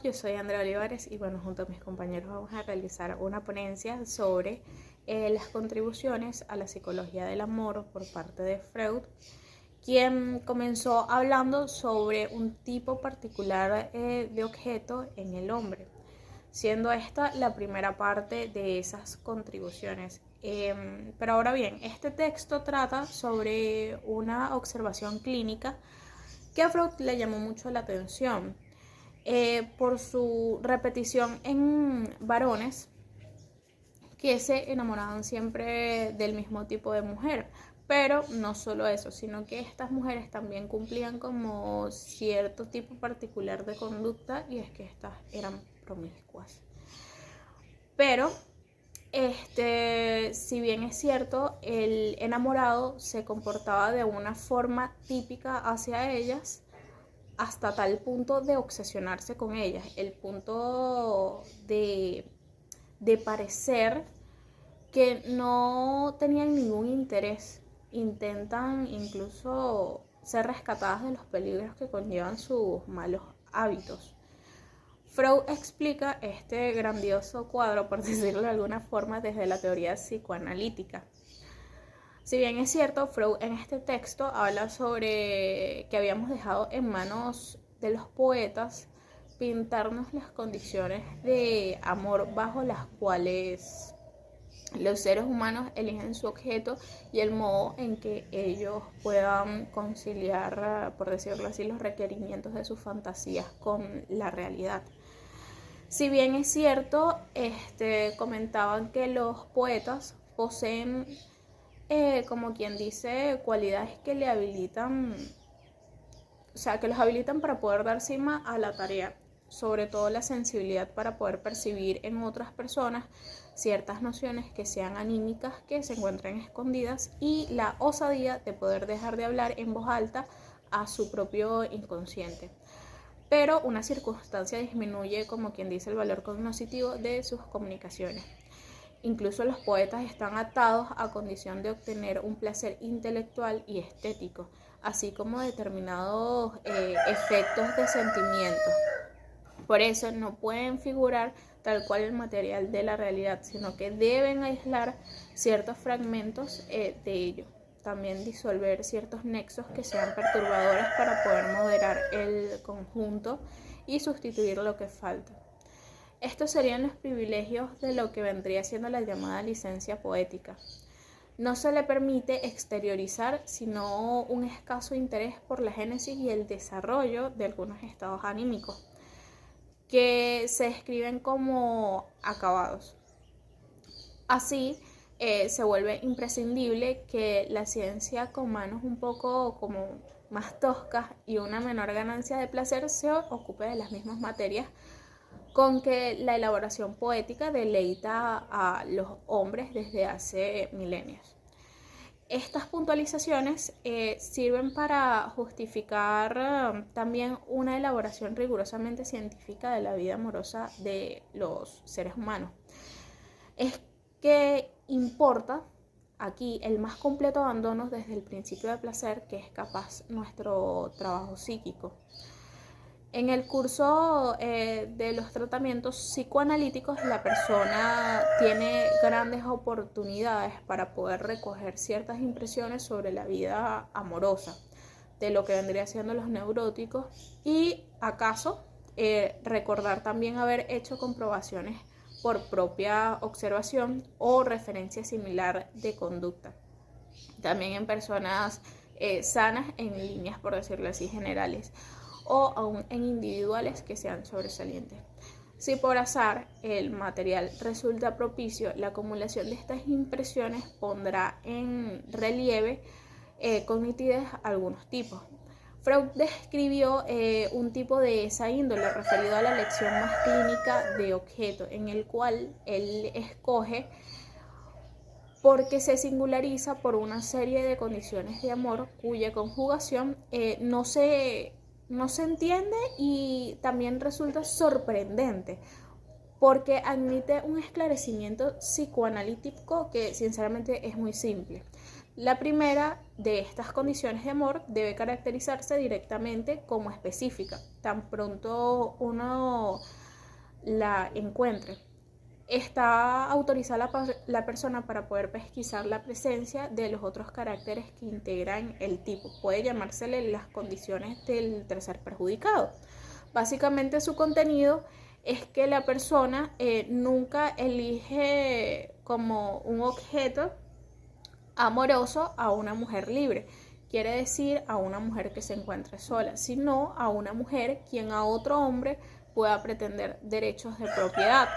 Yo soy Andrea Olivares y bueno, junto a mis compañeros vamos a realizar una ponencia sobre las contribuciones a la psicología del amor por parte de Freud, quien comenzó hablando sobre un tipo particular de objeto en el hombre, siendo esta la primera parte de esas contribuciones. Pero ahora bien, este texto trata sobre una observación clínica que a Freud le llamó mucho la atención por su repetición en varones que se enamoraban siempre del mismo tipo de mujer. Pero no solo eso, sino que estas mujeres también cumplían como cierto tipo particular de conducta, y es que estas eran promiscuas. Pero si bien es cierto, el enamorado se comportaba de una forma típica hacia ellas, hasta tal punto de obsesionarse con ellas, el punto de parecer que no tenían ningún interés. Intentan incluso ser rescatadas de los peligros que conllevan sus malos hábitos. Freud explica este grandioso cuadro, por decirlo de alguna forma, desde la teoría psicoanalítica. Si bien es cierto, Freud en este texto habla sobre que habíamos dejado en manos de los poetas pintarnos las condiciones de amor bajo las cuales los seres humanos eligen su objeto y el modo en que ellos puedan conciliar, por decirlo así, los requerimientos de sus fantasías con la realidad. Si bien es cierto, comentaban que los poetas poseen como quien dice, cualidades que le habilitan, o sea, que los habilitan para poder dar cima a la tarea, sobre todo la sensibilidad para poder percibir en otras personas ciertas nociones que sean anímicas, que se encuentren escondidas, y la osadía de poder dejar de hablar en voz alta a su propio inconsciente. Pero una circunstancia disminuye, como quien dice, el valor cognoscitivo de sus comunicaciones. Incluso los poetas están atados a condición de obtener un placer intelectual y estético, así como determinados efectos de sentimiento. Por eso no pueden figurar tal cual el material de la realidad, sino que deben aislar ciertos fragmentos de ello. También disolver ciertos nexos que sean perturbadores para poder moderar el conjunto y sustituir lo que falta. Estos serían los privilegios de lo que vendría siendo la llamada licencia poética. No se le permite exteriorizar sino un escaso interés por la génesis y el desarrollo de algunos estados anímicos, que se describen como acabados. Así, se vuelve imprescindible que la ciencia con manos un poco como más toscas y una menor ganancia de placer se ocupe de las mismas materias con que la elaboración poética deleita a los hombres desde hace milenios. Estas puntualizaciones sirven para justificar también una elaboración rigurosamente científica de la vida amorosa de los seres humanos. Es que importa aquí el más completo abandono desde el principio de placer que es capaz nuestro trabajo psíquico. En el curso de los tratamientos psicoanalíticos, la persona tiene grandes oportunidades para poder recoger ciertas impresiones sobre la vida amorosa de lo que vendría siendo los neuróticos, y acaso recordar también haber hecho comprobaciones por propia observación o referencia similar de conducta. También en personas sanas en líneas, por decirlo así, generales, o aún en individuales que sean sobresalientes. Si por azar el material resulta propicio, la acumulación de estas impresiones pondrá en relieve con nitidez algunos tipos. Freud describió un tipo de esa índole referido a la lección más clínica de objeto, en el cual él escoge porque se singulariza por una serie de condiciones de amor cuya conjugación no se entiende, y también resulta sorprendente porque admite un esclarecimiento psicoanalítico que sinceramente es muy simple. La primera de estas condiciones de amor debe caracterizarse directamente como específica, tan pronto uno la encuentre. Está autorizada la persona para poder pesquisar la presencia de los otros caracteres que integran el tipo. Puede llamársele las condiciones del tercer perjudicado. Básicamente su contenido es que la persona nunca elige como un objeto amoroso a una mujer libre, quiere decir a una mujer que se encuentre sola, sino a una mujer quien a otro hombre pueda pretender derechos de propiedad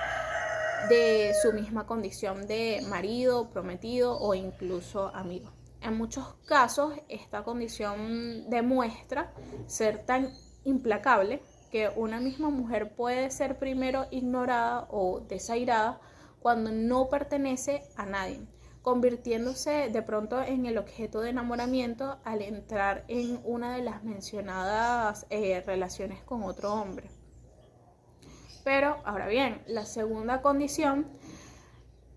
de su misma condición de marido, prometido o incluso amigo. En muchos casos esta condición demuestra ser tan implacable que una misma mujer puede ser primero ignorada o desairada cuando no pertenece a nadie, convirtiéndose de pronto en el objeto de enamoramiento al entrar en una de las mencionadas relaciones con otro hombre. Pero ahora bien, la segunda condición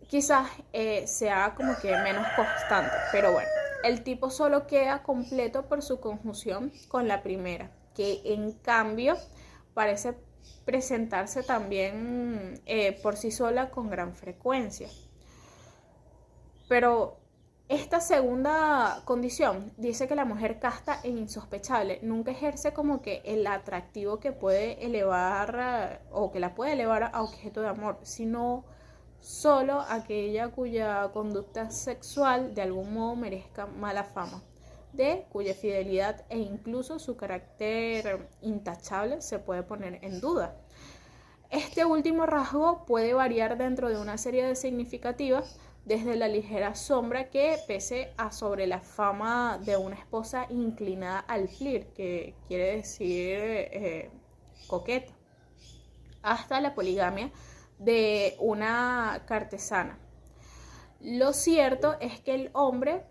quizás sea como que menos constante, pero bueno, el tipo solo queda completo por su conjunción con la primera, que en cambio parece presentarse también por sí sola con gran frecuencia. Pero esta segunda condición dice que la mujer casta e insospechable nunca ejerce como que el atractivo que puede elevar o que la puede elevar a objeto de amor, sino solo aquella cuya conducta sexual de algún modo merezca mala fama, de cuya fidelidad e incluso su carácter intachable se puede poner en duda. Este último rasgo puede variar dentro de una serie de significativas, desde la ligera sombra que pese a sobre la fama de una esposa inclinada al flirt, que quiere decir coqueta, hasta la poligamia de una cortesana. Lo cierto es que el hombre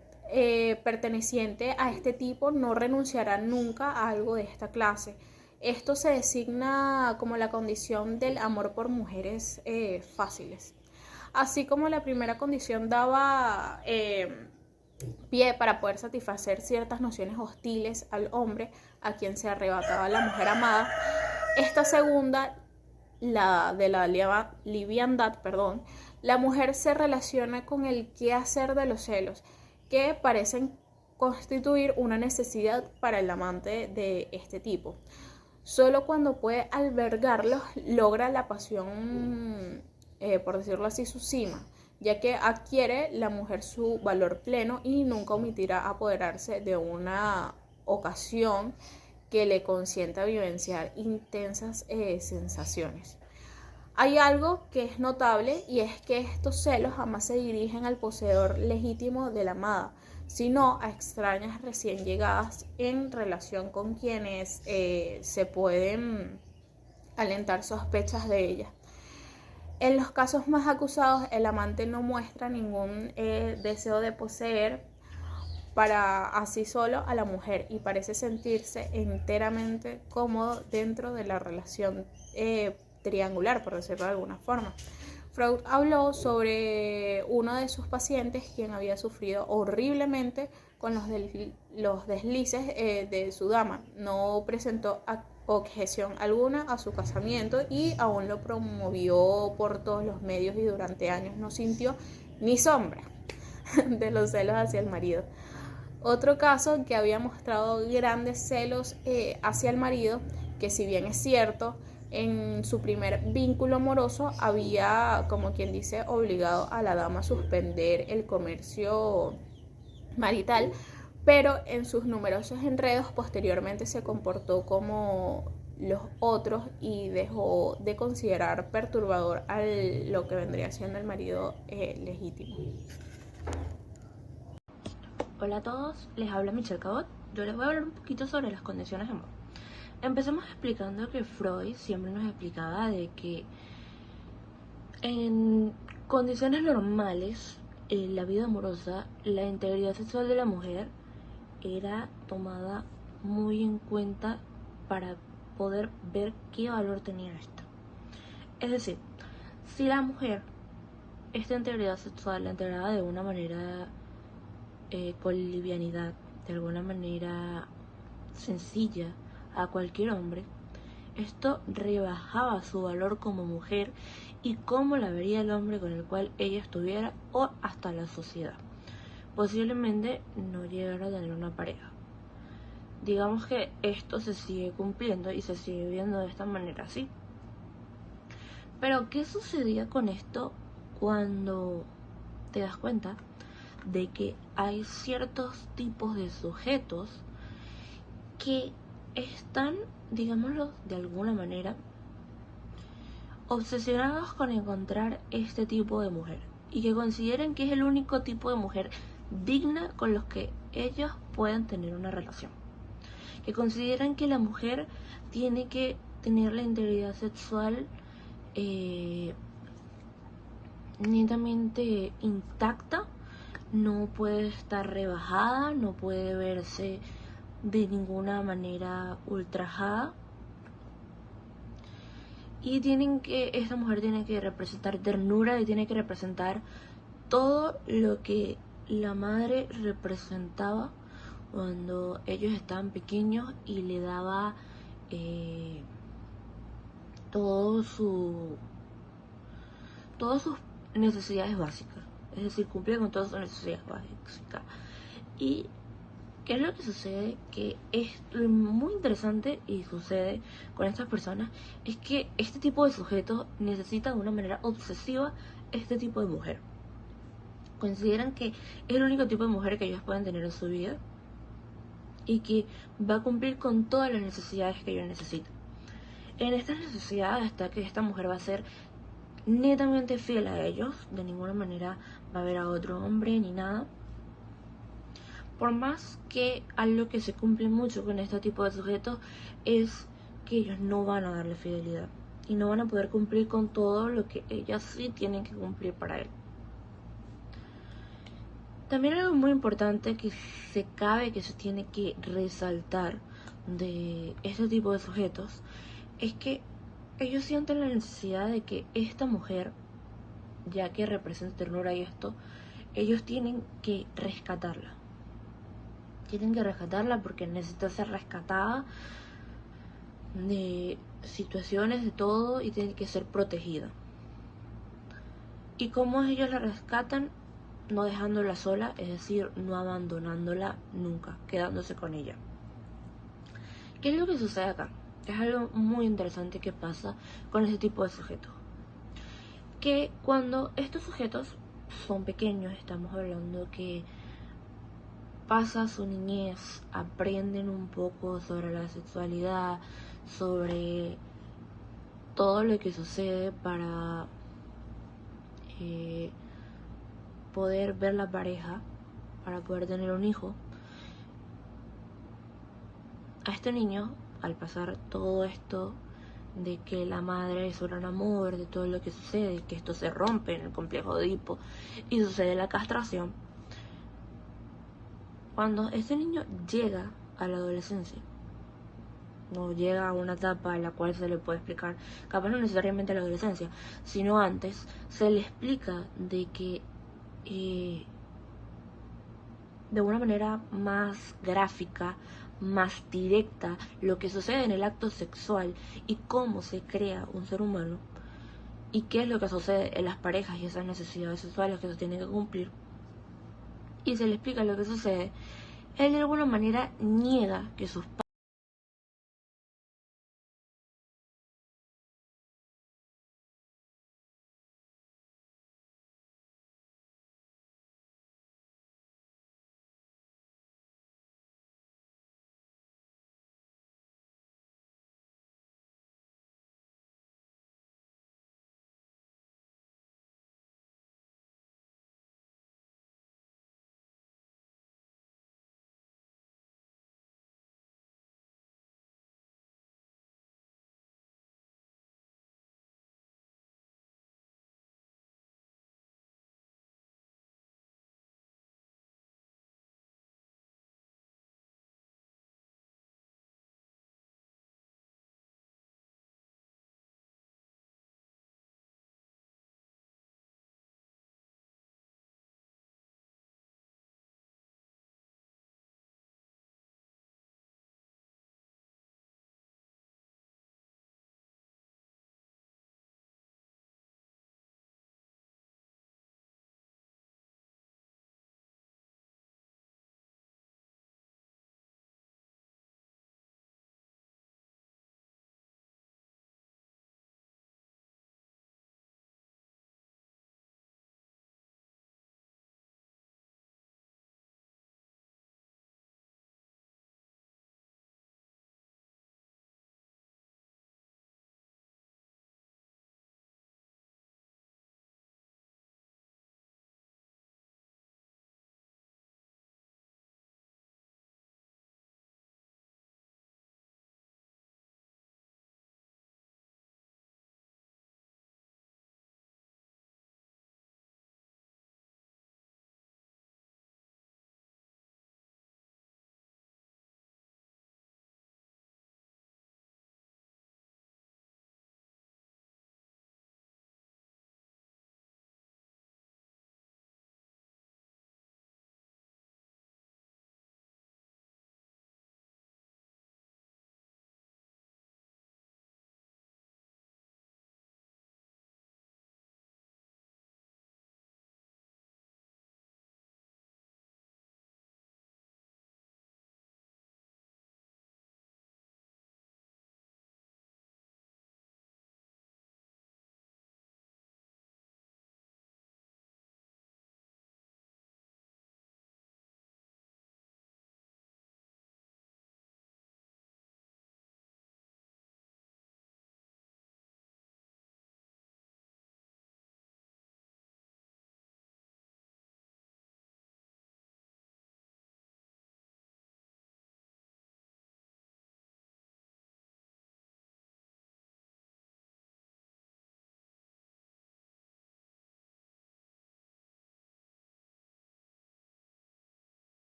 perteneciente a este tipo no renunciará nunca a algo de esta clase. Esto se designa como la condición del amor por mujeres fáciles. Así como la primera condición daba pie para poder satisfacer ciertas nociones hostiles al hombre a quien se arrebataba la mujer amada, esta segunda, la de la liviandad, la mujer se relaciona con el quehacer de los celos, que parecen constituir una necesidad para el amante de este tipo. Solo cuando puede albergarlos logra la pasión, por decirlo así, su cima, ya que adquiere la mujer su valor pleno y nunca omitirá apoderarse de una ocasión que le consienta vivenciar intensas sensaciones. Hay algo que es notable y es que estos celos jamás se dirigen al poseedor legítimo de la amada, sino a extrañas recién llegadas en relación con quienes se pueden alentar sospechas de ella. En los casos más acusados, el amante no muestra ningún deseo de poseer para así solo a la mujer y parece sentirse enteramente cómodo dentro de la relación triangular, por decirlo de alguna forma. Freud habló sobre uno de sus pacientes quien había sufrido horriblemente con los deslices de su dama. No presentó objeción alguna a su casamiento y aún lo promovió por todos los medios y durante años no sintió ni sombra de los celos hacia el marido. Otro caso que había mostrado grandes celos hacia el marido, que si bien es cierto, en su primer vínculo amoroso había, como quien dice, obligado a la dama a suspender el comercio marital, pero en sus numerosos enredos posteriormente se comportó como los otros y dejó de considerar perturbador a lo que vendría siendo el marido legítimo. Hola a todos, les habla Michelle Cabot. Yo les voy a hablar un poquito sobre las condiciones de amor. Empecemos explicando que Freud siempre nos explicaba de que en condiciones normales, en la vida amorosa, la integridad sexual de la mujer era tomada muy en cuenta para poder ver qué valor tenía esto. Es decir, si la mujer, esta integridad sexual la integraba de una manera con livianidad, de alguna manera sencilla, a cualquier hombre, esto rebajaba su valor como mujer y cómo la vería el hombre con el cual ella estuviera o hasta la sociedad. Posiblemente no llegara a tener una pareja. Digamos que esto se sigue cumpliendo y se sigue viendo de esta manera, ¿sí? Pero ¿qué sucedía con esto cuando te das cuenta de que hay ciertos tipos de sujetos que están, digámoslo de alguna manera, obsesionados con encontrar este tipo de mujer y que consideran que es el único tipo de mujer digna con los que ellos puedan tener una relación? Que consideran que la mujer tiene que tener la integridad sexual netamente intacta, no puede estar rebajada, no puede verse de ninguna manera ultrajada, y esta mujer tiene que representar ternura y tiene que representar todo lo que la madre representaba cuando ellos estaban pequeños y le daba todo su todas sus necesidades básicas, es decir, cumplía con todas sus necesidades básicas. ¿Y qué es lo que sucede? Que es muy interesante y sucede con estas personas, es que este tipo de sujetos necesita de una manera obsesiva este tipo de mujer. Consideran que es el único tipo de mujer que ellos pueden tener en su vida y que va a cumplir con todas las necesidades que ellos necesitan. En estas necesidades está que esta mujer va a ser netamente fiel a ellos, de ninguna manera va a ver a otro hombre ni nada. Por más que algo que se cumple mucho con este tipo de sujetos es que ellos no van a darle fidelidad y no van a poder cumplir con todo lo que ellas sí tienen que cumplir para él. También algo muy importante que se tiene que resaltar de este tipo de sujetos es que ellos sienten la necesidad de que esta mujer, ya que representa ternura y esto, ellos tienen que rescatarla. Tienen que rescatarla porque necesita ser rescatada de situaciones, de todo, y tiene que ser protegida. ¿Y cómo ellos la rescatan? No dejándola sola, es decir, no abandonándola nunca, quedándose con ella. ¿Qué es lo que sucede acá? Es algo muy interesante que pasa con ese tipo de sujetos. Que cuando estos sujetos son pequeños, estamos hablando que pasa su niñez, aprenden un poco sobre la sexualidad, sobre todo lo que sucede para poder ver la pareja, para poder tener un hijo. A este niño, al pasar todo esto de que la madre es un gran amor, de todo lo que sucede, que esto se rompe en el complejo de Edipo y sucede la castración, cuando este niño llega a la adolescencia, no llega a una etapa en la cual se le puede explicar, capaz no necesariamente a la adolescencia, sino antes, se le explica de que de una manera más gráfica, más directa, lo que sucede en el acto sexual y cómo se crea un ser humano y qué es lo que sucede en las parejas y esas necesidades sexuales que se tienen que cumplir, y se le explica lo que sucede, él de alguna manera niega que sus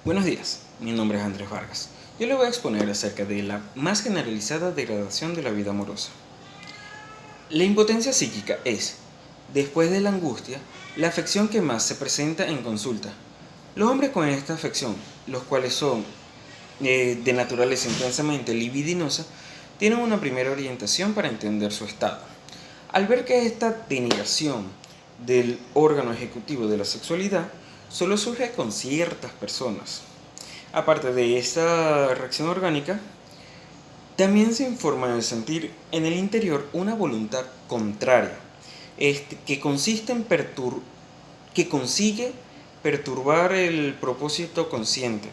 Buenos días, mi nombre es Andrés Vargas. Yo le voy a exponer acerca de la más generalizada degradación de la vida amorosa. La impotencia psíquica es, después de la angustia, la afección que más se presenta en consulta. Los hombres con esta afección, los cuales son de naturaleza intensamente libidinosa, tienen una primera orientación para entender su estado. Al ver que esta denegación del órgano ejecutivo de la sexualidad solo surge con ciertas personas. Aparte de esta reacción orgánica, también se informa de sentir en el interior una voluntad contraria, que consiste en que consigue perturbar el propósito consciente,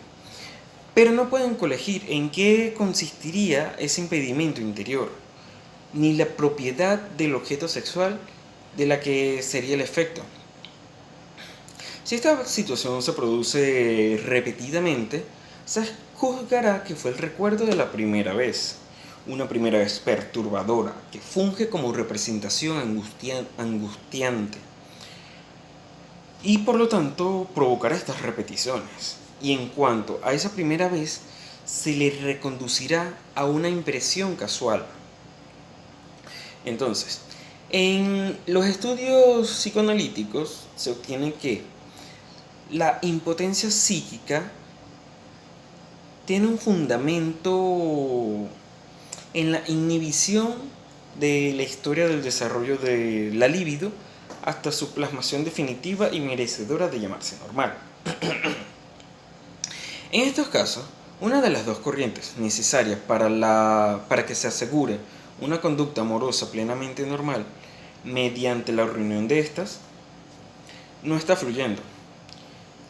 pero no pueden colegir en qué consistiría ese impedimento interior, ni la propiedad del objeto sexual de la que sería el efecto. Si esta situación se produce repetidamente, se juzgará que fue el recuerdo de la primera vez, una primera vez perturbadora, que funge como representación angustiante, y por lo tanto provocará estas repeticiones. Y en cuanto a esa primera vez, se le reconducirá a una impresión casual. Entonces, en los estudios psicoanalíticos se obtiene que la impotencia psíquica tiene un fundamento en la inhibición de la historia del desarrollo de la libido hasta su plasmación definitiva y merecedora de llamarse normal. En estos casos, una de las dos corrientes necesarias para que se asegure una conducta amorosa plenamente normal mediante la reunión de estas no está fluyendo.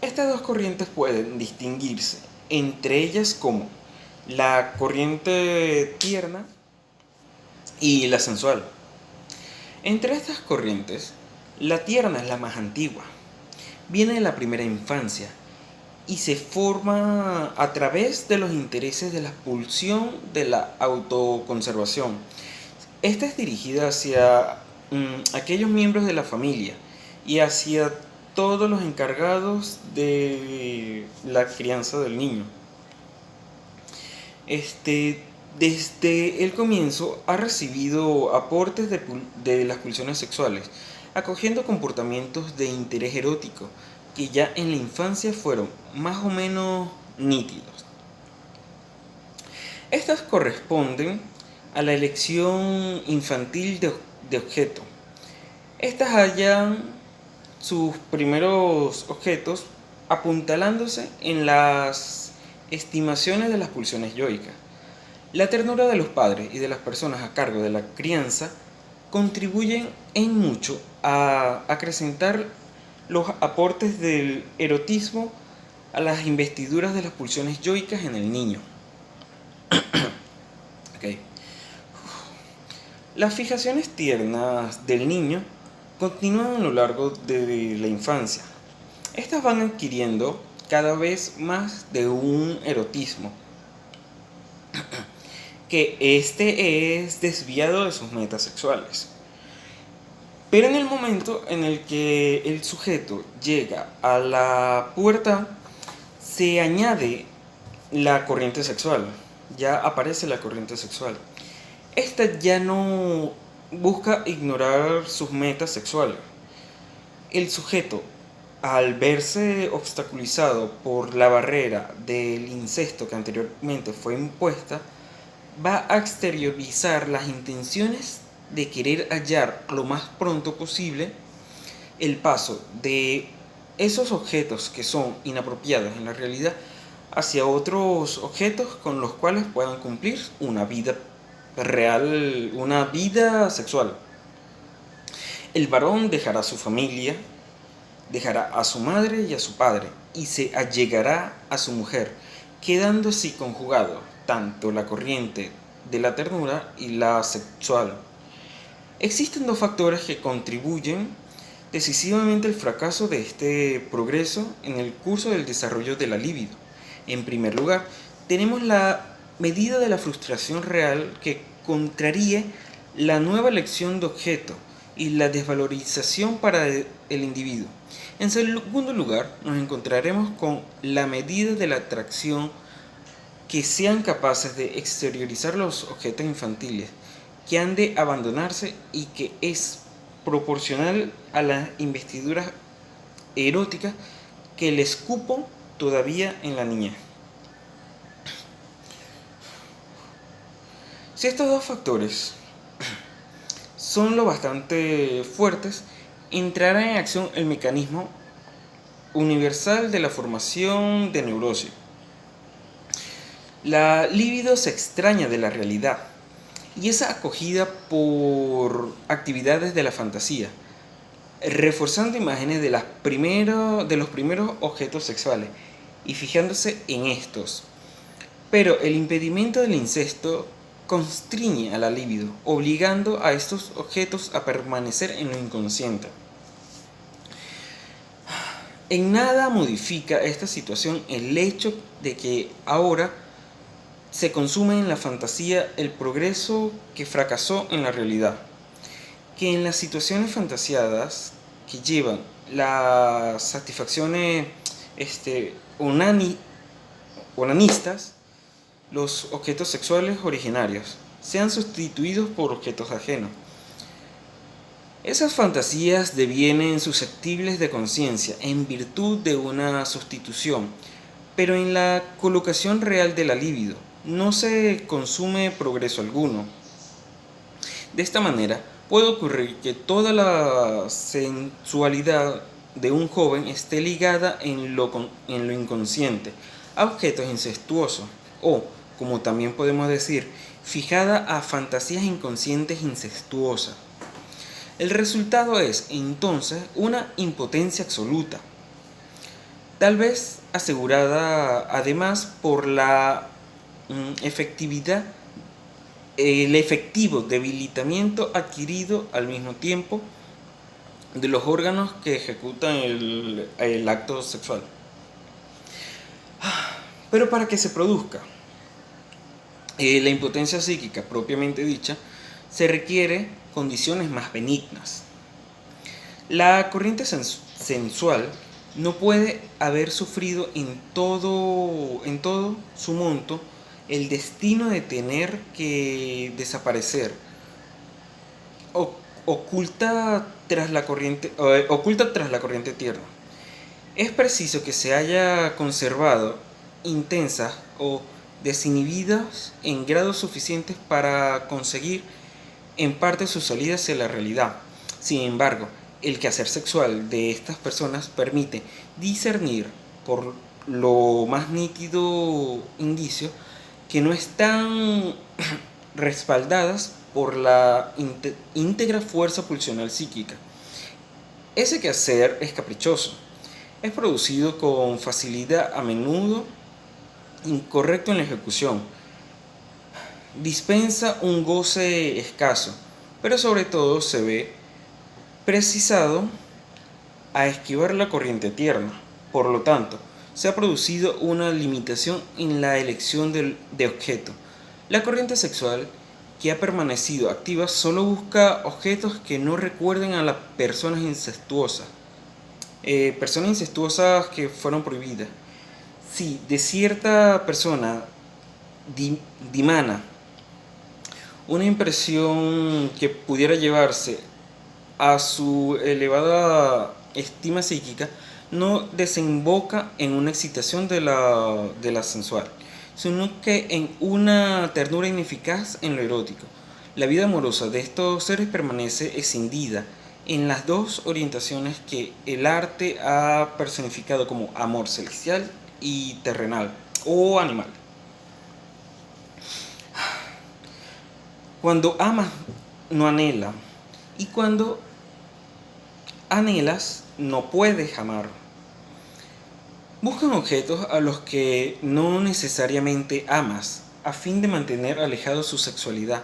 Estas dos corrientes pueden distinguirse entre ellas como la corriente tierna y la sensual. Entre estas corrientes, la tierna es la más antigua, viene de la primera infancia y se forma a través de los intereses de la pulsión de la autoconservación. Esta es dirigida hacia aquellos miembros de la familia y hacia todos los encargados de la crianza del niño. Desde el comienzo ha recibido aportes de las pulsiones sexuales, acogiendo comportamientos de interés erótico que ya en la infancia fueron más o menos nítidos. Estas corresponden a la elección infantil de objeto. Estas hallan sus primeros objetos apuntalándose en las estimaciones de las pulsiones yoicas. La ternura de los padres y de las personas a cargo de la crianza contribuyen en mucho a acrecentar los aportes del erotismo a las investiduras de las pulsiones yoicas en el niño. Okay. Las fijaciones tiernas del niño continúan a lo largo de la infancia. Estas van adquiriendo cada vez más de un erotismo, que es desviado de sus metas sexuales. Pero en el momento en el que el sujeto llega a la pubertad, se añade la corriente sexual, ya aparece la corriente sexual. Esta ya no busca ignorar sus metas sexuales. El sujeto, al verse obstaculizado por la barrera del incesto que anteriormente fue impuesta, va a exteriorizar las intenciones de querer hallar lo más pronto posible el paso de esos objetos que son inapropiados en la realidad hacia otros objetos con los cuales puedan cumplir una vida real, una vida sexual. El varón dejará a su familia, dejará a su madre y a su padre y se allegará a su mujer, quedando así conjugado tanto la corriente de la ternura y la sexual. Existen dos factores que contribuyen decisivamente al fracaso de este progreso en el curso del desarrollo de la libido. En primer lugar, tenemos la medida de la frustración real que contraríe la nueva elección de objeto y la desvalorización para el individuo. En segundo lugar, nos encontraremos con la medida de la atracción que sean capaces de exteriorizar los objetos infantiles, que han de abandonarse y que es proporcional a las investiduras eróticas que les cupo todavía en la niñez. Si estos dos factores son lo bastante fuertes, entrará en acción el mecanismo universal de la formación de neurosis. La libido se extraña de la realidad y es acogida por actividades de la fantasía, reforzando imágenes de los primeros objetos sexuales y fijándose en estos. Pero el impedimento del incesto constriñe a la libido, obligando a estos objetos a permanecer en lo inconsciente. En nada modifica esta situación el hecho de que ahora se consume en la fantasía el progreso que fracasó en la realidad, que en las situaciones fantasiadas que llevan las satisfacciones onanistas, los objetos sexuales originarios sean sustituidos por objetos ajenos. Esas fantasías devienen susceptibles de conciencia en virtud de una sustitución, pero en la colocación real de la libido no se consume progreso alguno. De esta manera, puede ocurrir que toda la sensualidad de un joven esté ligada en lo inconsciente a objetos incestuosos o, como también podemos decir, fijada a fantasías inconscientes incestuosas. El resultado es, entonces, una impotencia absoluta, tal vez asegurada además por el efectivo debilitamiento adquirido al mismo tiempo de los órganos que ejecutan el acto sexual. Pero para que se produzca la impotencia psíquica propiamente dicha, se requiere condiciones más benignas. La corriente sensual no puede haber sufrido en todo su monto el destino de tener que desaparecer, oculta tras la corriente tierna. Es preciso que se haya conservado intensas o desinhibidas en grados suficientes para conseguir en parte su salida hacia la realidad. Sin embargo, el quehacer sexual de estas personas permite discernir por lo más nítido indicio que no están respaldadas por la íntegra fuerza pulsional psíquica. Ese quehacer es caprichoso, es producido con facilidad, a menudo incorrecto en la ejecución, dispensa un goce escaso, pero sobre todo se ve precisado a esquivar la corriente tierna. Por lo tanto, se ha producido una limitación en la elección de objeto. La corriente sexual que ha permanecido activa solo busca objetos que no recuerden a las personas incestuosas que fueron prohibidas. Si de cierta persona dimana una impresión que pudiera llevarse a su elevada estima psíquica, no desemboca en una excitación de la sensual, sino que en una ternura ineficaz en lo erótico. La vida amorosa de estos seres permanece escindida en las dos orientaciones que el arte ha personificado como amor celestial y terrenal o animal. Cuando amas no anhela, y cuando anhelas no puedes amar. Buscan objetos a los que no necesariamente amas, a fin de mantener alejado su sexualidad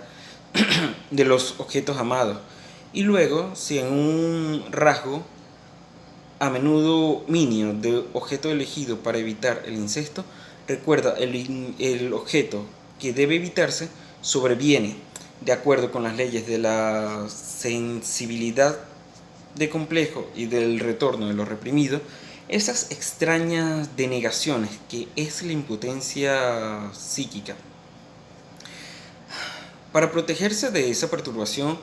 de los objetos amados. Y luego, si en un rasgo, a menudo minio, de objeto elegido para evitar el incesto, recuerda el objeto que debe evitarse, sobreviene de acuerdo con las leyes de la sensibilidad de complejo y del retorno de lo reprimido, esas extrañas denegaciones que es la impotencia psíquica. Para protegerse de esa perturbación,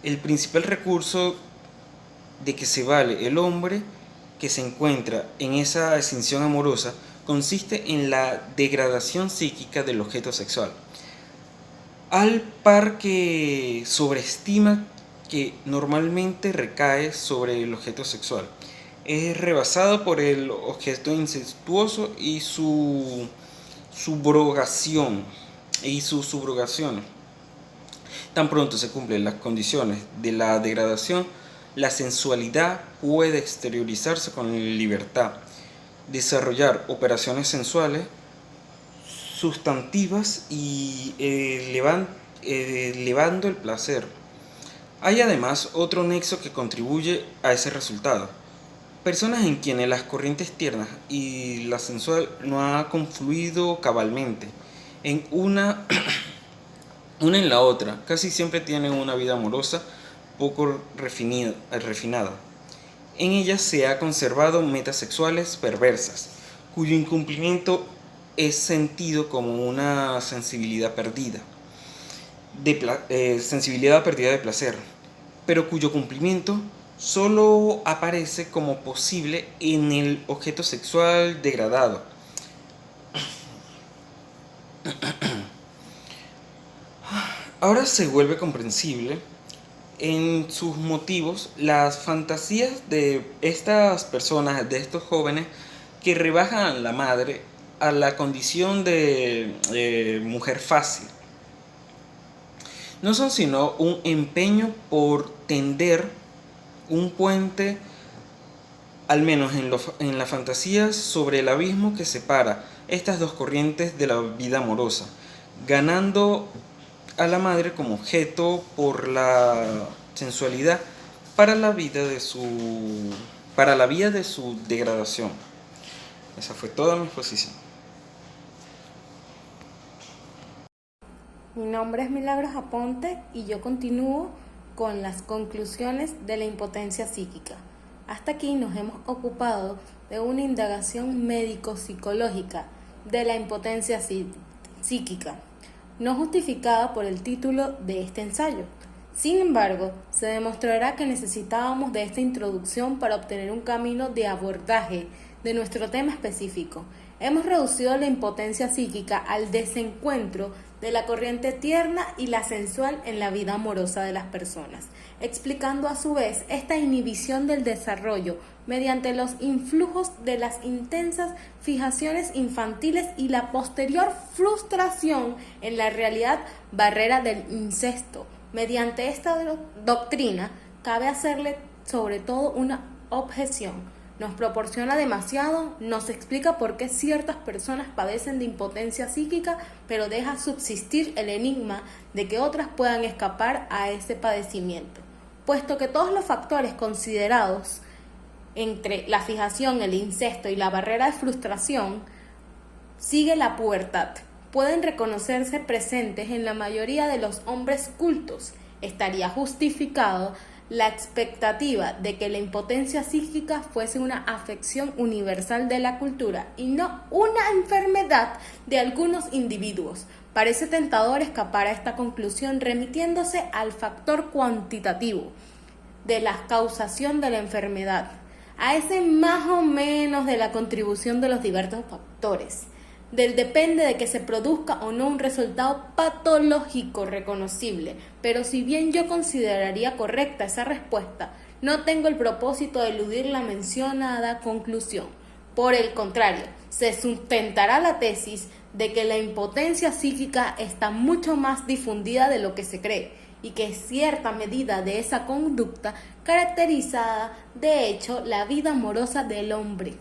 el principal recurso de que se vale el hombre que se encuentra en esa escinsión amorosa consiste en la degradación psíquica del objeto sexual, al par que sobreestima que normalmente recae sobre el objeto sexual. Es rebasado por el objeto incestuoso y su subrogación y sus subrogaciones. Tan pronto se cumplen las condiciones de la degradación, la sensualidad puede exteriorizarse con libertad, desarrollar operaciones sensuales sustantivas y elevando el placer. Hay además otro nexo que contribuye a ese resultado. Personas en quienes las corrientes tiernas y la sensual no ha confluido cabalmente en una en la otra, casi siempre tienen una vida amorosa poco refinada. En ellas se ha conservado metas sexuales perversas, cuyo incumplimiento es sentido como una sensibilidad perdida de placer, pero cuyo cumplimiento solo aparece como posible en el objeto sexual degradado. Ahora se vuelve comprensible en sus motivos las fantasías de estas personas, de estos jóvenes que rebajan a la madre a la condición de mujer fácil. No son sino un empeño por tender un puente, al menos en la fantasía, sobre el abismo que separa estas dos corrientes de la vida amorosa, ganando a la madre como objeto por la sensualidad para la vía de su degradación. Esa fue toda mi exposición. Mi nombre es Milagros Aponte y yo continúo con las conclusiones de la impotencia psíquica. Hasta aquí nos hemos ocupado de una indagación médico-psicológica de la impotencia psíquica, no justificada por el título de este ensayo. Sin embargo, se demostrará que necesitábamos de esta introducción para obtener un camino de abordaje de nuestro tema específico. Hemos reducido la impotencia psíquica al desencuentro de la corriente tierna y la sensual en la vida amorosa de las personas, explicando a su vez esta inhibición del desarrollo mediante los influjos de las intensas fijaciones infantiles y la posterior frustración en la realidad barrera del incesto. Mediante esta doctrina cabe hacerle sobre todo una objeción. Nos proporciona demasiado, nos explica por qué ciertas personas padecen de impotencia psíquica, pero deja subsistir el enigma de que otras puedan escapar a ese padecimiento. Puesto que todos los factores considerados entre la fijación, el incesto y la barrera de frustración, sigue la pubertad, pueden reconocerse presentes en la mayoría de los hombres cultos, estaría justificado la expectativa de que la impotencia psíquica fuese una afección universal de la cultura y no una enfermedad de algunos individuos. Parece tentador escapar a esta conclusión remitiéndose al factor cuantitativo de la causación de la enfermedad, a ese más o menos de la contribución de los diversos factores. Del depende de que se produzca o no un resultado patológico reconocible, pero si bien yo consideraría correcta esa respuesta, no tengo el propósito de eludir la mencionada conclusión. Por el contrario, se sustentará la tesis de que la impotencia psíquica está mucho más difundida de lo que se cree y que cierta medida de esa conducta caracterizada, de hecho, la vida amorosa del hombre.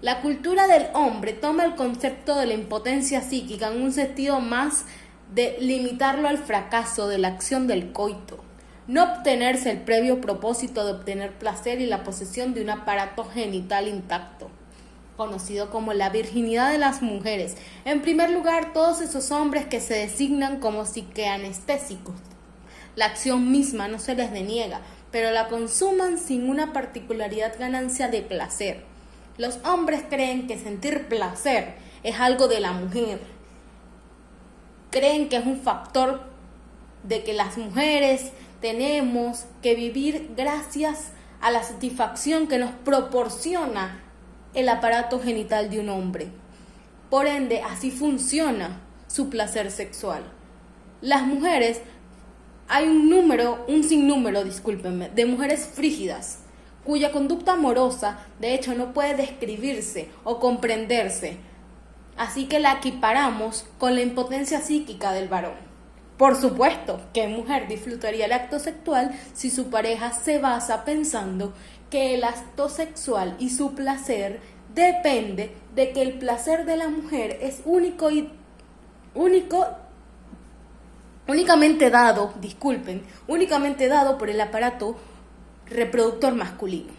La cultura del hombre toma el concepto de la impotencia psíquica en un sentido más de limitarlo al fracaso de la acción del coito, no obtenerse el previo propósito de obtener placer y la posesión de un aparato genital intacto, conocido como la virginidad de las mujeres. En primer lugar, todos esos hombres que se designan como psicoanestésicos La acción misma no se les deniega, pero la consuman sin una particularidad ganancia de placer. Los hombres creen que sentir placer es algo de la mujer. Creen que es un factor de que las mujeres tenemos que vivir gracias a la satisfacción que nos proporciona el aparato genital de un hombre. Por ende, así funciona su placer sexual. Las mujeres, hay un sinnúmero, de mujeres frígidas, cuya conducta amorosa, de hecho, no puede describirse o comprenderse. Así que la equiparamos con la impotencia psíquica del varón. Por supuesto, ¿qué mujer disfrutaría el acto sexual si su pareja se basa pensando que el acto sexual y su placer depende de que el placer de la mujer es únicamente dado por el aparato reproductor masculino?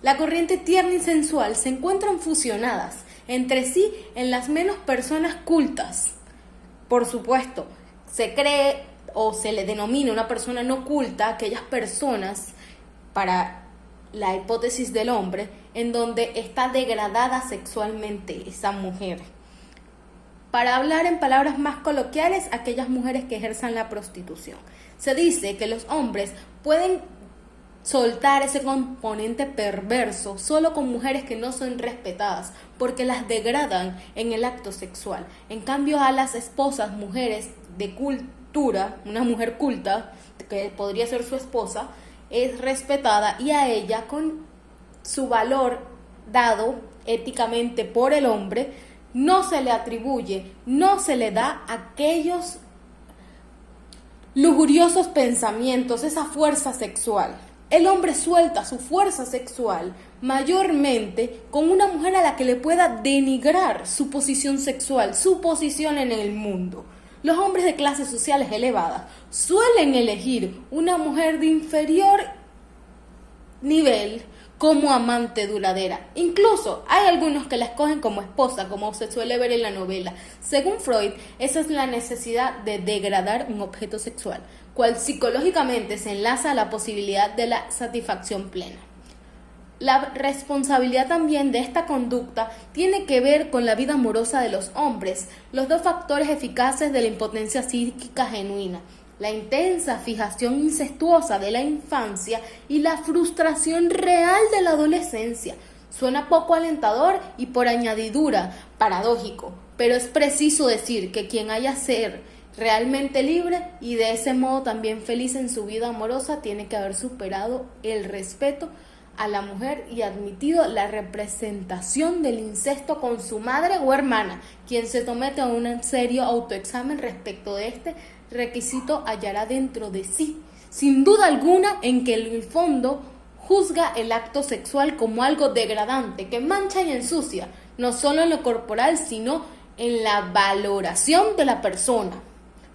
La corriente tierna y sensual se encuentran fusionadas entre sí en las menos personas cultas. Por supuesto, se cree o se le denomina una persona no culta a aquellas personas, para la hipótesis del hombre, en donde está degradada sexualmente esa mujer. Para hablar en palabras más coloquiales, aquellas mujeres que ejerzan la prostitución. Se dice que los hombres pueden soltar ese componente perverso solo con mujeres que no son respetadas, porque las degradan en el acto sexual. En cambio, a las esposas, mujeres de cultura, una mujer culta, que podría ser su esposa, es respetada, y a ella, con su valor dado éticamente por el hombre, no se le atribuye, no se le da aquellos lujuriosos pensamientos, esa fuerza sexual. El hombre suelta su fuerza sexual mayormente con una mujer a la que le pueda denigrar su posición sexual, su posición en el mundo. Los hombres de clases sociales elevadas suelen elegir una mujer de inferior nivel como amante duradera. Incluso hay algunos que la escogen como esposa, como se suele ver en la novela. Según Freud, esa es la necesidad de degradar un objeto sexual, cual psicológicamente se enlaza a la posibilidad de la satisfacción plena. La responsabilidad también de esta conducta tiene que ver con la vida amorosa de los hombres, los dos factores eficaces de la impotencia psíquica genuina: la intensa fijación incestuosa de la infancia y la frustración real de la adolescencia. Suena poco alentador y por añadidura paradójico, pero es preciso decir que quien haya ser realmente libre y de ese modo también feliz en su vida amorosa tiene que haber superado el respeto a la mujer y admitido la representación del incesto con su madre o hermana. Quien se somete a un serio autoexamen respecto de este requisito hallará dentro de sí, sin duda alguna, en que en el fondo juzga el acto sexual como algo degradante, que mancha y ensucia, no solo en lo corporal, sino en la valoración de la persona.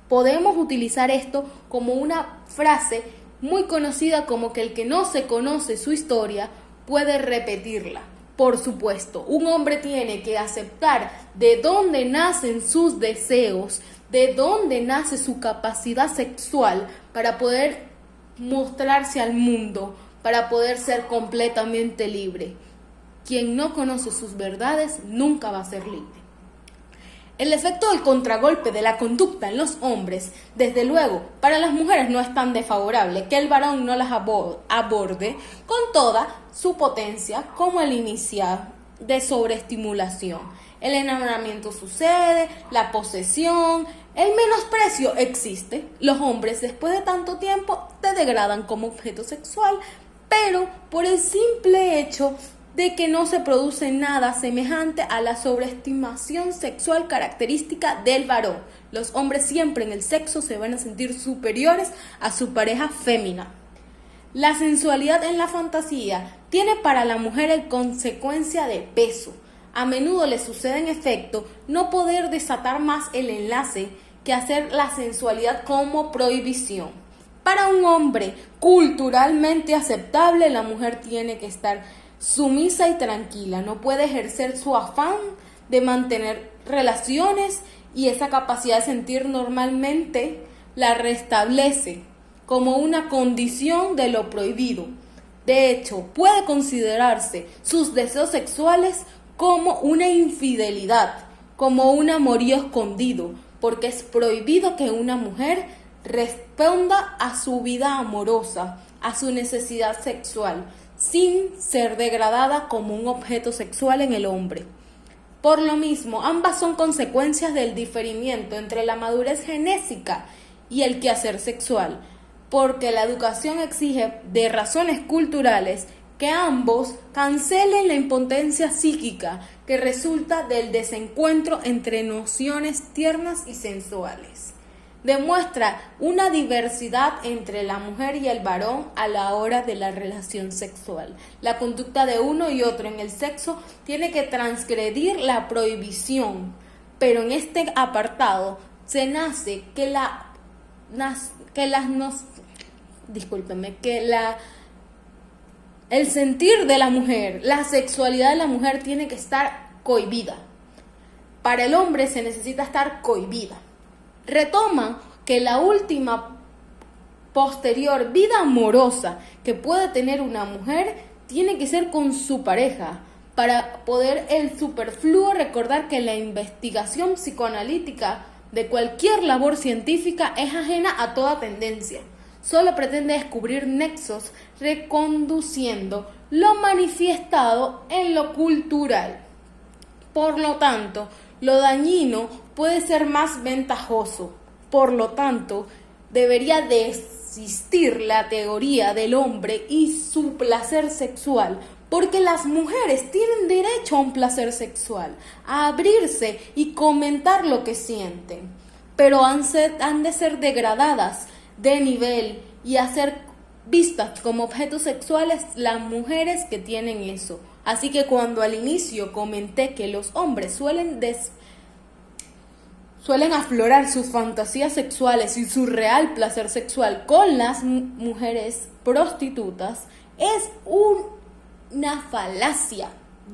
Podemos utilizar esto como una frase muy conocida, como que el que no se conoce su historia puede repetirla. Por supuesto, un hombre tiene que aceptar de dónde nacen sus deseos, de dónde nace su capacidad sexual para poder mostrarse al mundo, para poder ser completamente libre. Quien no conoce sus verdades nunca va a ser libre. El efecto del contragolpe de la conducta en los hombres, desde luego, para las mujeres no es tan desfavorable, que el varón no las aborde con toda su potencia como el inicial de sobreestimulación. El enamoramiento sucede, la posesión, el menosprecio existe. Los hombres, después de tanto tiempo, te degradan como objeto sexual, pero por el simple hecho de que no se produce nada semejante a la sobreestimación sexual característica del varón. Los hombres siempre en el sexo se van a sentir superiores a su pareja fémina. La sensualidad en la fantasía tiene para la mujer el consecuencia de peso. A menudo le sucede en efecto no poder desatar más el enlace que hacer la sensualidad como prohibición. Para un hombre culturalmente aceptable, la mujer tiene que estar sumisa y tranquila, no puede ejercer su afán de mantener relaciones, y esa capacidad de sentir normalmente la restablece como una condición de lo prohibido. De hecho, puede considerarse sus deseos sexuales como una infidelidad, como un amorío escondido, porque es prohibido que una mujer responda a su vida amorosa, a su necesidad sexual, sin ser degradada como un objeto sexual en el hombre. Por lo mismo, ambas son consecuencias del diferimiento entre la madurez genésica y el quehacer sexual, porque la educación exige, de razones culturales, que ambos cancelen la impotencia psíquica que resulta del desencuentro entre nociones tiernas y sensuales. Demuestra una diversidad entre la mujer y el varón a la hora de la relación sexual. La conducta de uno y otro en el sexo tiene que transgredir la prohibición, pero en este apartado se nace el sentir de la mujer, la sexualidad de la mujer tiene que estar cohibida. Para el hombre se necesita estar cohibida. Retoma que la última posterior vida amorosa que puede tener una mujer tiene que ser con su pareja, para poder el superfluo recordar que la investigación psicoanalítica de cualquier labor científica es ajena a toda tendencia. Solo pretende descubrir nexos reconduciendo lo manifestado en lo cultural. Por lo tanto, lo dañino puede ser más ventajoso. Por lo tanto, debería desistir la teoría del hombre y su placer sexual, porque las mujeres tienen derecho a un placer sexual, a abrirse y comentar lo que sienten, pero han de ser degradadas de nivel y a ser vistas como objetos sexuales las mujeres que tienen eso. Así que cuando al inicio comenté que los hombres suelen aflorar sus fantasías sexuales y su real placer sexual con las mujeres prostitutas, es una falacia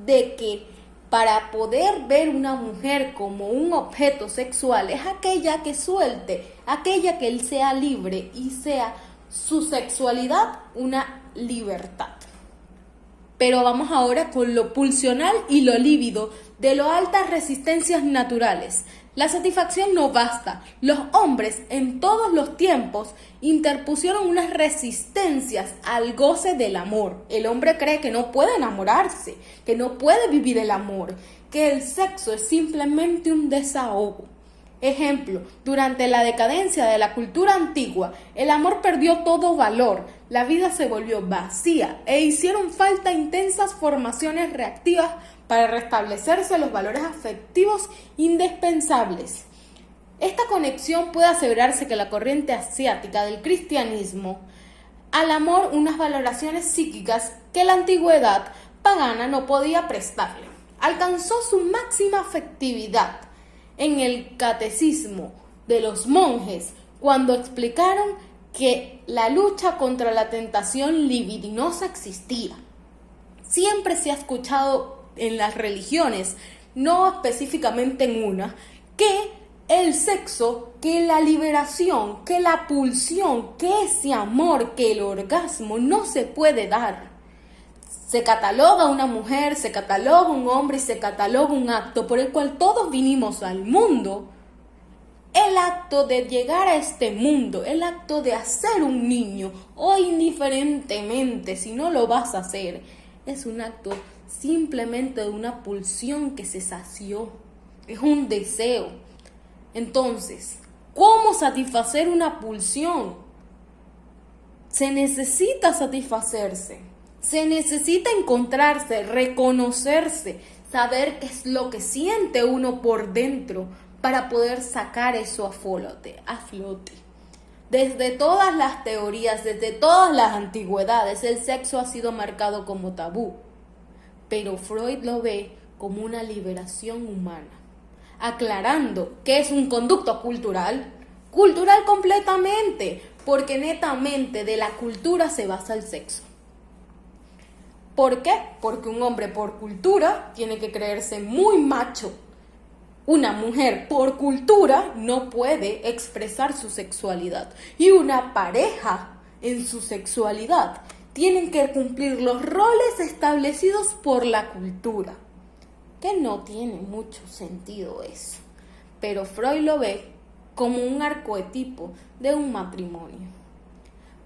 de que para poder ver una mujer como un objeto sexual es aquella que suelte, aquella que él sea libre y sea su sexualidad una libertad. Pero vamos ahora con lo pulsional y lo líbido de lo altas resistencias naturales. La satisfacción no basta. Los hombres en todos los tiempos interpusieron unas resistencias al goce del amor. El hombre cree que no puede enamorarse, que no puede vivir el amor, que el sexo es simplemente un desahogo. Ejemplo, durante la decadencia de la cultura antigua, el amor perdió todo valor, la vida se volvió vacía e hicieron falta intensas formaciones reactivas para restablecerse los valores afectivos indispensables. Esta conexión puede aseverarse que la corriente asiática del cristianismo al amor unas valoraciones psíquicas que la antigüedad pagana no podía prestarle. Alcanzó su máxima afectividad en el catecismo de los monjes cuando explicaron que la lucha contra la tentación libidinosa existía. Siempre se ha escuchado en las religiones, no específicamente en una, que el sexo, que la liberación, que la pulsión, que ese amor, que el orgasmo no se puede dar. Se cataloga una mujer, se cataloga un hombre y se cataloga un acto por el cual todos vinimos al mundo. El acto de llegar a este mundo, el acto de hacer un niño o indiferentemente si no lo vas a hacer, es un acto simplemente de una pulsión que se sació, es un deseo. Entonces, ¿cómo satisfacer una pulsión? Se necesita satisfacerse, se necesita encontrarse, reconocerse, saber qué es lo que siente uno por dentro para poder sacar eso a flote. Desde todas las teorías, desde todas las antigüedades, el sexo ha sido marcado como tabú, pero Freud lo ve como una liberación humana, aclarando que es un conducto cultural completamente, porque netamente de la cultura se basa el sexo. ¿Por qué? Porque un hombre por cultura tiene que creerse muy macho Una mujer por cultura no puede expresar su sexualidad y una pareja en su sexualidad tienen que cumplir los roles establecidos por la cultura, que no tiene mucho sentido eso, pero Freud lo ve como un arquetipo de un matrimonio.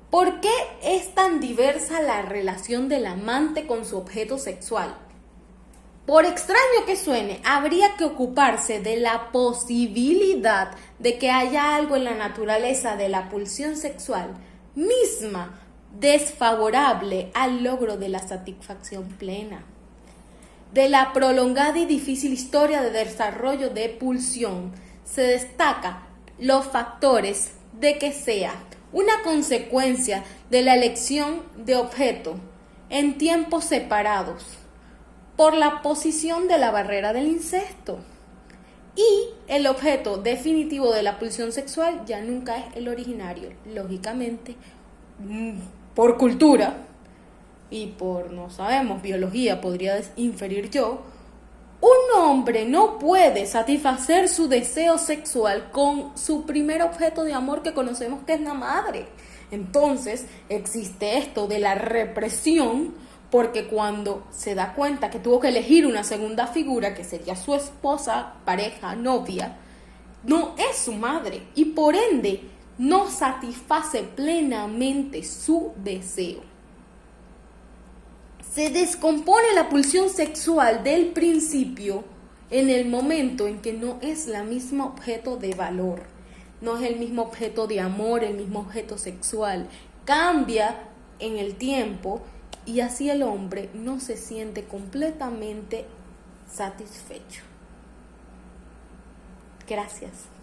¿Por qué es tan diversa la relación del amante con su objeto sexual? Por extraño que suene, habría que ocuparse de la posibilidad de que haya algo en la naturaleza de la pulsión sexual misma desfavorable al logro de la satisfacción plena. De la prolongada y difícil historia de desarrollo de pulsión se destaca los factores de que sea una consecuencia de la elección de objeto en tiempos separados por la posición de la barrera del incesto. Y el objeto definitivo de la pulsión sexual ya nunca es el originario. Lógicamente, por cultura y por, no sabemos, biología, podría inferir yo, un hombre no puede satisfacer su deseo sexual con su primer objeto de amor que conocemos, que es la madre. Entonces, existe esto de la represión, porque cuando se da cuenta que tuvo que elegir una segunda figura, que sería su esposa, pareja, novia, no es su madre y por ende no satisface plenamente su deseo. Se descompone la pulsión sexual del principio en el momento en que no es la misma objeto de valor, no es el mismo objeto de amor, el mismo objeto sexual. Cambia en el tiempo y así el hombre no se siente completamente satisfecho. Gracias.